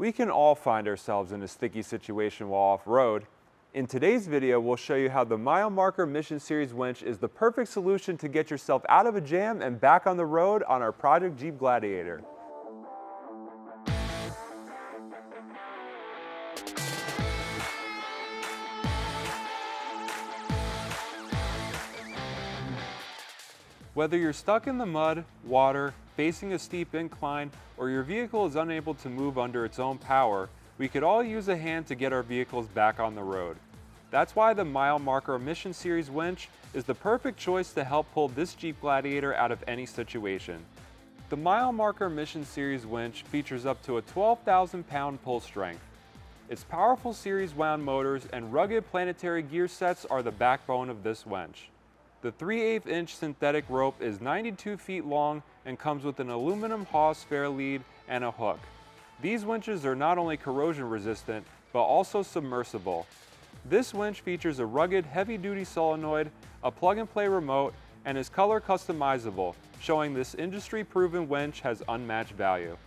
We can all find ourselves in a sticky situation while off-road. In today's video, we'll show you how the Mile Marker Mission Series winch is the perfect solution to get yourself out of a jam and back on the road on our Project Jeep Gladiator. Whether you're stuck in the mud, water, facing a steep incline, or your vehicle is unable to move under its own power, we could all use a hand to get our vehicles back on the road. That's why the Mile Marker Mission Series winch is the perfect choice to help pull this Jeep Gladiator out of any situation. The Mile Marker Mission Series winch features up to a 12,000-pound pull strength. Its powerful series wound motors and rugged planetary gear sets are the backbone of this winch. The 3/8-inch synthetic rope is 92 feet long and comes with an aluminum Hawes fair lead and a hook. These winches are not only corrosion resistant, but also submersible. This winch features a rugged heavy-duty solenoid, a plug-and-play remote, and is color customizable, showing this industry-proven winch has unmatched value.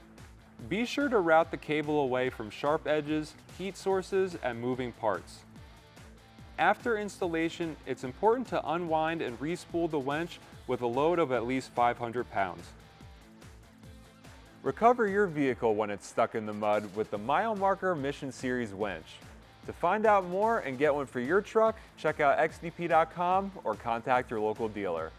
Be sure to route the cable away from sharp edges, heat sources, and moving parts. After installation, it's important to unwind and re-spool the winch with a load of at least 500 pounds. Recover your vehicle when it's stuck in the mud with the Mile Marker Mission Series winch. To find out more and get one for your truck, check out XDP.com or contact your local dealer.